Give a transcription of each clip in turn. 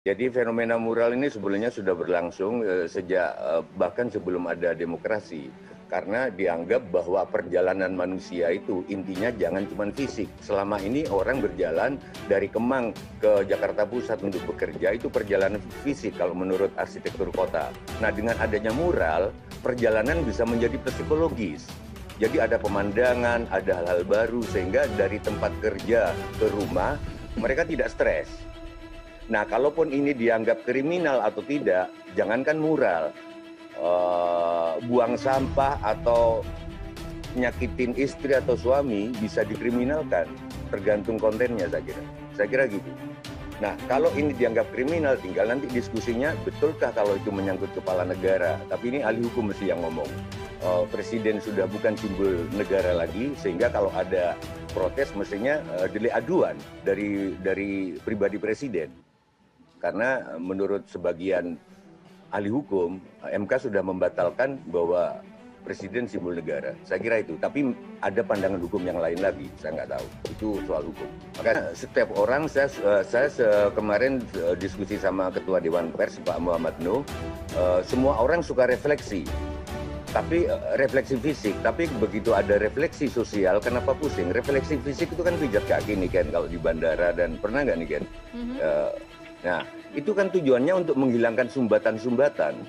Jadi fenomena mural ini sebenarnya sudah berlangsung sejak bahkan sebelum ada demokrasi. Karena dianggap bahwa perjalanan manusia itu intinya jangan cuma fisik. Selama ini orang berjalan dari Kemang ke Jakarta Pusat untuk bekerja itu perjalanan fisik kalau menurut arsitektur kota. Nah dengan adanya mural, perjalanan bisa menjadi psikologis. Jadi ada pemandangan, ada hal-hal baru sehingga dari tempat kerja ke rumah mereka tidak stres. Nah, kalaupun ini dianggap kriminal atau tidak, jangankan mural, buang sampah atau nyakitin istri atau suami bisa dikriminalkan, tergantung kontennya saya kira. Saya kira gitu. Nah, kalau ini dianggap kriminal, tinggal nanti diskusinya, betulkah kalau itu menyangkut kepala negara? Tapi ini ahli hukum mesti yang ngomong. Presiden sudah bukan simbol negara lagi, sehingga kalau ada protes mestinya delik aduan dari pribadi presiden. Karena menurut sebagian ahli hukum, MK sudah membatalkan bahwa presiden simbol negara. Saya kira itu. Tapi ada pandangan hukum yang lain lagi. Saya nggak tahu. Itu soal hukum. Maka setiap orang, saya kemarin diskusi sama Ketua Dewan Pers, Pak Muhammad Nuh, semua orang suka refleksi. Tapi refleksi fisik, tapi begitu ada refleksi sosial, kenapa pusing? Refleksi fisik itu kan pijat kaki nih Ken, kalau di bandara, dan pernah nggak nih Ken? Nah, itu kan tujuannya untuk menghilangkan sumbatan-sumbatan.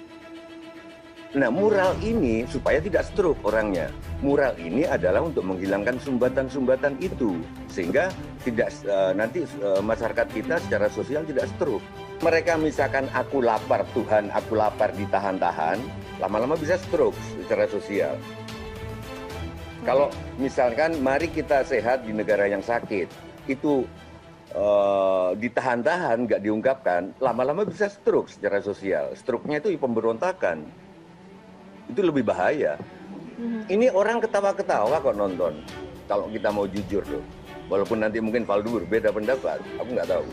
Nah, mural ini supaya tidak stroke orangnya. Mural ini adalah untuk menghilangkan sumbatan-sumbatan itu. Sehingga tidak nanti masyarakat kita secara sosial tidak stroke. Mereka misalkan aku lapar Tuhan, aku lapar ditahan-tahan, lama-lama bisa stroke secara sosial. Kalau misalkan mari kita sehat di negara yang sakit, itu ditahan-tahan, nggak diungkapkan, lama-lama bisa stroke secara sosial. Stroke-nya itu pemberontakan. Itu lebih bahaya. Ini orang ketawa-ketawa kok nonton. Kalau kita mau jujur loh. Walaupun nanti mungkin Valdo berbeda pendapat, aku nggak tahu.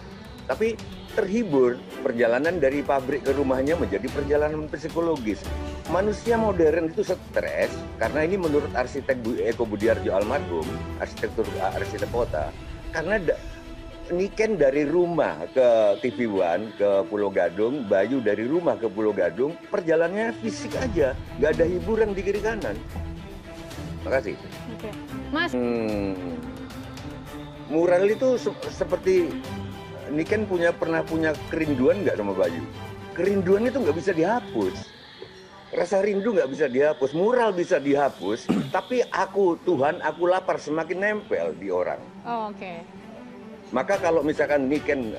Tapi terhibur, perjalanan dari pabrik ke rumahnya menjadi perjalanan psikologis. Manusia modern itu stres, karena ini menurut arsitek Eko Budiarjo almarhum, arsitek kota, karena Niken dari rumah ke TV One, ke Pulau Gadung, Bayu dari rumah ke Pulau Gadung, perjalanannya fisik aja, nggak ada hiburan di kiri kanan. Makasih. Oke. Mas. Mural itu seperti Niken pernah punya kerinduan nggak sama Bayu? Kerinduan itu nggak bisa dihapus. Rasa rindu nggak bisa dihapus, mural bisa dihapus, tapi Tuhan, aku lapar semakin nempel di orang. Oh, oke. Maka kalau misalkan Niken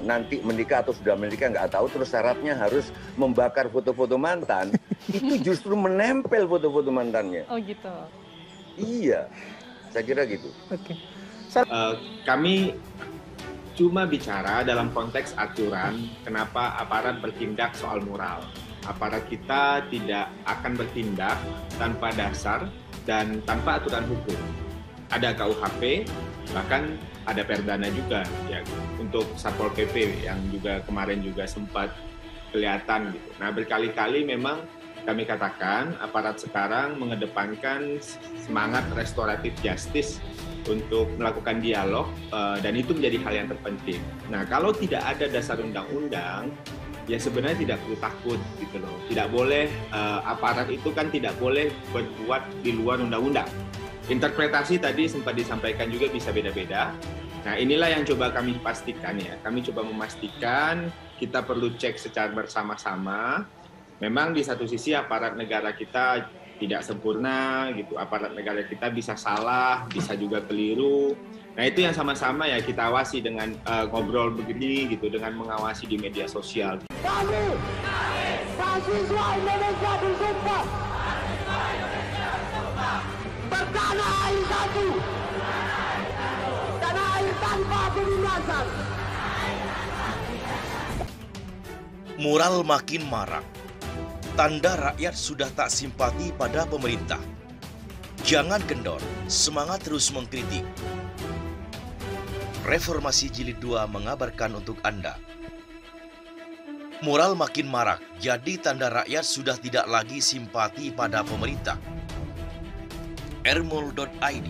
nanti menikah atau sudah menikah nggak tahu, terus syaratnya harus membakar foto-foto mantan, itu justru menempel foto-foto mantannya. Oh gitu. Iya, saya kira gitu. Oke. Kami cuma bicara dalam konteks aturan kenapa aparat bertindak soal mural. Aparat kita tidak akan bertindak tanpa dasar dan tanpa aturan hukum. Ada KUHP, bahkan ada Perdana juga ya untuk Satpol PP yang juga kemarin juga sempat kelihatan gitu. Nah, berkali-kali memang kami katakan aparat sekarang mengedepankan semangat restoratif justice untuk melakukan dialog dan itu menjadi hal yang terpenting. Nah, kalau tidak ada dasar undang-undang, ya sebenarnya tidak perlu takut gitu loh. Tidak boleh aparat itu kan tidak boleh berbuat di luar undang-undang. Interpretasi tadi sempat disampaikan juga bisa beda-beda. Nah, inilah yang coba kami pastikan ya. Kami coba memastikan kita perlu cek secara bersama-sama. Memang di satu sisi aparat negara kita tidak sempurna gitu. Aparat negara kita bisa salah, bisa juga keliru. Nah, itu yang sama-sama ya kita awasi dengan ngobrol begini gitu, dengan mengawasi di media sosial. Kami, mahasiswa Indonesia bersumpah bertanah air satu, tanah air tanpa penindasan. Mural makin marak. Tanda rakyat sudah tak simpati pada pemerintah. Jangan kendor, semangat terus mengkritik. Reformasi Jilid 2 mengabarkan untuk Anda. Mural makin marak, jadi tanda rakyat sudah tidak lagi simpati pada pemerintah. Ermul.id.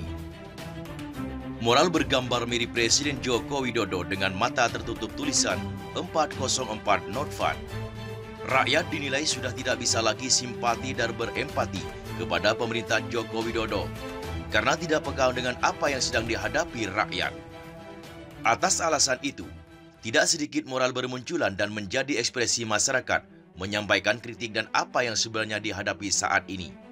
Mural bergambar mirip Presiden Joko Widodo dengan mata tertutup tulisan 404 Not Fun. Rakyat dinilai sudah tidak bisa lagi simpati dan berempati kepada pemerintahan Joko Widodo karena tidak peka dengan apa yang sedang dihadapi rakyat. Atas alasan itu, tidak sedikit mural bermunculan dan menjadi ekspresi masyarakat menyampaikan kritik dan apa yang sebenarnya dihadapi saat ini.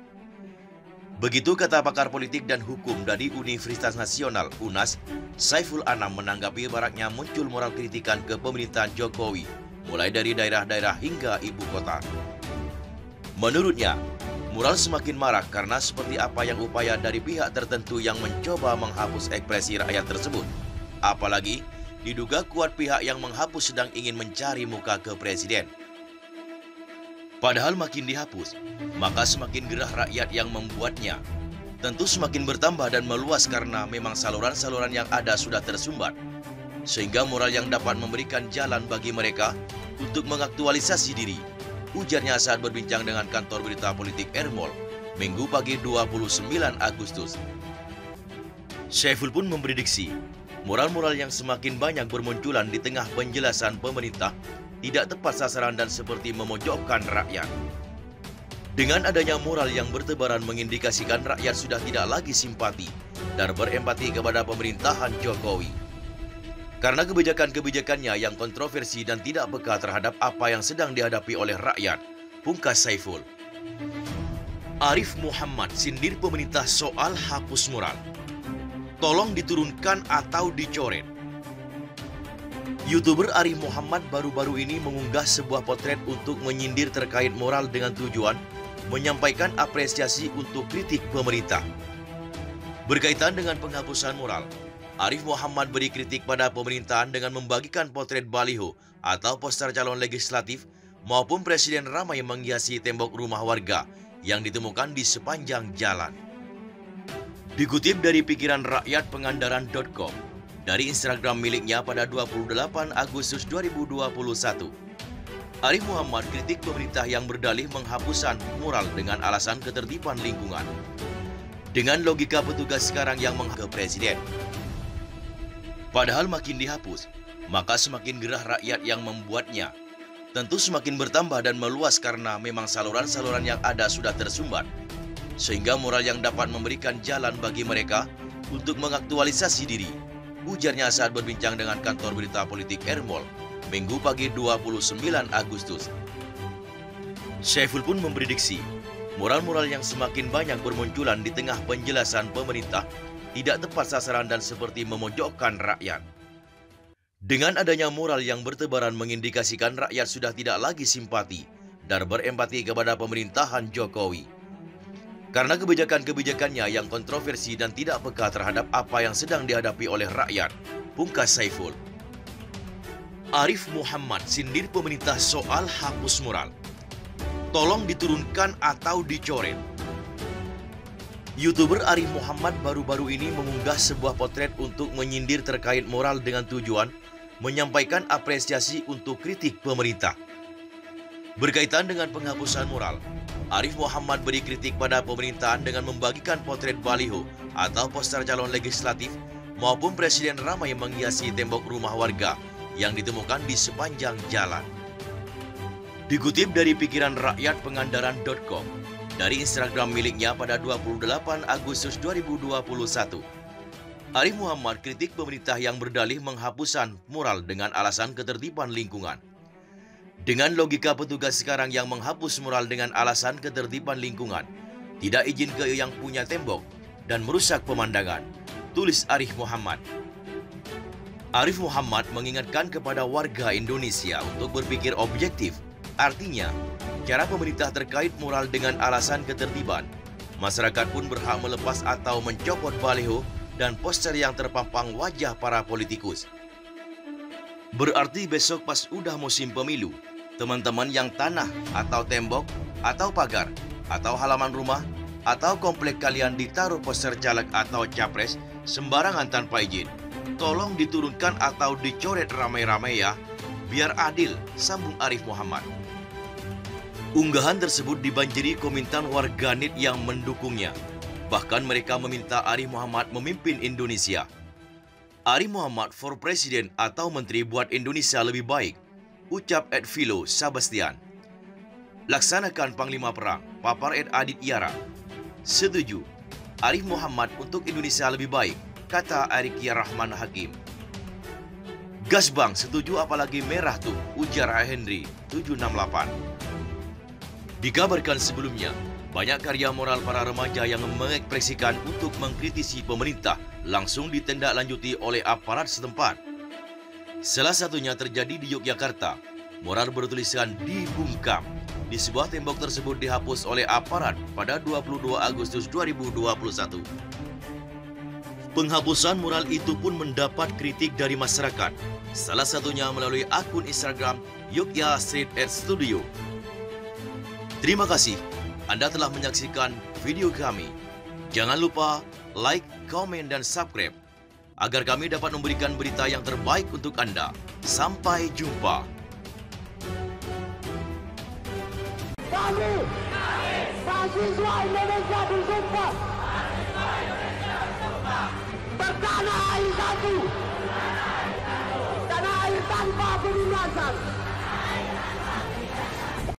Begitu kata pakar politik dan hukum dari Universitas Nasional UNAS, Saiful Anam menanggapi maraknya muncul mural kritikan ke pemerintahan Jokowi, mulai dari daerah-daerah hingga ibu kota. Menurutnya, mural semakin marak karena seperti apa yang upaya dari pihak tertentu yang mencoba menghapus ekspresi rakyat tersebut. Apalagi, diduga kuat pihak yang menghapus sedang ingin mencari muka ke presiden. Padahal makin dihapus, maka semakin gerah rakyat yang membuatnya. Tentu semakin bertambah dan meluas karena memang saluran-saluran yang ada sudah tersumbat. Sehingga mural yang dapat memberikan jalan bagi mereka untuk mengaktualisasi diri, ujarnya saat berbincang dengan kantor berita politik Ermol, Minggu pagi 29 Agustus. Saiful pun memprediksi, mural-mural yang semakin banyak bermunculan di tengah penjelasan pemerintah tidak tepat sasaran dan seperti memojokkan rakyat. Dengan adanya mural yang bertebaran mengindikasikan rakyat sudah tidak lagi simpati dan berempati kepada pemerintahan Jokowi. Karena kebijakan-kebijakannya yang kontroversi dan tidak peka terhadap apa yang sedang dihadapi oleh rakyat, pungkas Saiful. Arif Muhammad sindir pemerintah soal hapus mural. Tolong diturunkan atau dicoret. YouTuber Arif Muhammad baru-baru ini mengunggah sebuah potret untuk menyindir terkait moral dengan tujuan menyampaikan apresiasi untuk kritik pemerintah. Berkaitan dengan penghapusan moral, Arif Muhammad beri kritik pada pemerintahan dengan membagikan potret baliho atau poster calon legislatif maupun presiden ramai menghiasi tembok rumah warga yang ditemukan di sepanjang jalan. Dikutip dari pikiran rakyat pengandaran.com, dari Instagram miliknya pada 28 Agustus 2021, Arif Muhammad kritik pemerintah yang berdalih penghapusan mural dengan alasan ketertiban lingkungan. Dengan logika petugas sekarang yang menghapus presiden. Padahal makin dihapus, maka semakin gerah rakyat yang membuatnya. Tentu semakin bertambah dan meluas karena memang saluran-saluran yang ada sudah tersumbat. Sehingga mural yang dapat memberikan jalan bagi mereka untuk mengaktualisasi diri, ujarnya saat berbincang dengan kantor berita politik Ermol, Minggu pagi 29 Agustus. Saiful pun memprediksi, mural-mural yang semakin banyak bermunculan di tengah penjelasan pemerintah tidak tepat sasaran dan seperti memojokkan rakyat. Dengan adanya mural yang bertebaran mengindikasikan rakyat sudah tidak lagi simpati dan berempati kepada pemerintahan Jokowi. Karena kebijakan-kebijakannya yang kontroversi dan tidak peka terhadap apa yang sedang dihadapi oleh rakyat, pungkas Saiful. Arif Muhammad sindir pemerintah soal hapus mural. Tolong diturunkan atau dicoret. YouTuber Arif Muhammad baru-baru ini mengunggah sebuah potret untuk menyindir terkait moral dengan tujuan menyampaikan apresiasi untuk kritik pemerintah. Berkaitan dengan penghapusan mural, Arif Muhammad beri kritik pada pemerintahan dengan membagikan potret baliho atau poster calon legislatif maupun presiden ramai menghiasi tembok rumah warga yang ditemukan di sepanjang jalan. Dikutip dari pikiran rakyat pengandaran.com, dari Instagram miliknya pada 28 Agustus 2021, Arif Muhammad kritik pemerintah yang berdalih penghapusan mural dengan alasan ketertiban lingkungan. Dengan logika petugas sekarang yang menghapus mural dengan alasan ketertiban lingkungan, tidak izin ke yang punya tembok dan merusak pemandangan, tulis Arif Muhammad. Arif Muhammad mengingatkan kepada warga Indonesia untuk berpikir objektif. Artinya, cara pemerintah terkait mural dengan alasan ketertiban, masyarakat pun berhak melepas atau mencopot baliho dan poster yang terpampang wajah para politikus. Berarti besok pas udah musim pemilu, teman-teman yang tanah atau tembok atau pagar atau halaman rumah atau komplek kalian ditaruh poster caleg atau capres sembarangan tanpa izin, tolong diturunkan atau dicoret ramai-ramai ya, biar adil, sambung Arif Muhammad. Unggahan tersebut dibanjiri komentar warganet yang mendukungnya. Bahkan mereka meminta Arif Muhammad memimpin Indonesia. Arif Muhammad for President atau Menteri buat Indonesia lebih baik, ucap Ed Philo Sebastian. Laksanakan Panglima Perang, papar Ed Adit Yara. Setuju, Arif Muhammad untuk Indonesia lebih baik, kata Arikia Rahman Hakim. Gas bang, setuju apalagi merah tuh, ujar Henry 768. Dikabarkan sebelumnya, banyak karya moral para remaja yang mengekspresikan untuk mengkritisi pemerintah langsung ditindaklanjuti oleh aparat setempat. Salah satunya terjadi di Yogyakarta. Moral bertuliskan dibungkam. Di sebuah tembok tersebut dihapus oleh aparat pada 22 Agustus 2021. Penghapusan mural itu pun mendapat kritik dari masyarakat. Salah satunya melalui akun Instagram Yogya Street Art Studio. Terima kasih Anda telah menyaksikan video kami. Jangan lupa like, komen, dan subscribe agar kami dapat memberikan berita yang terbaik untuk Anda. Sampai jumpa. Kami, mahasiswa Indonesia bersumpah bertanah air satu, tanah air tanpa penindasan.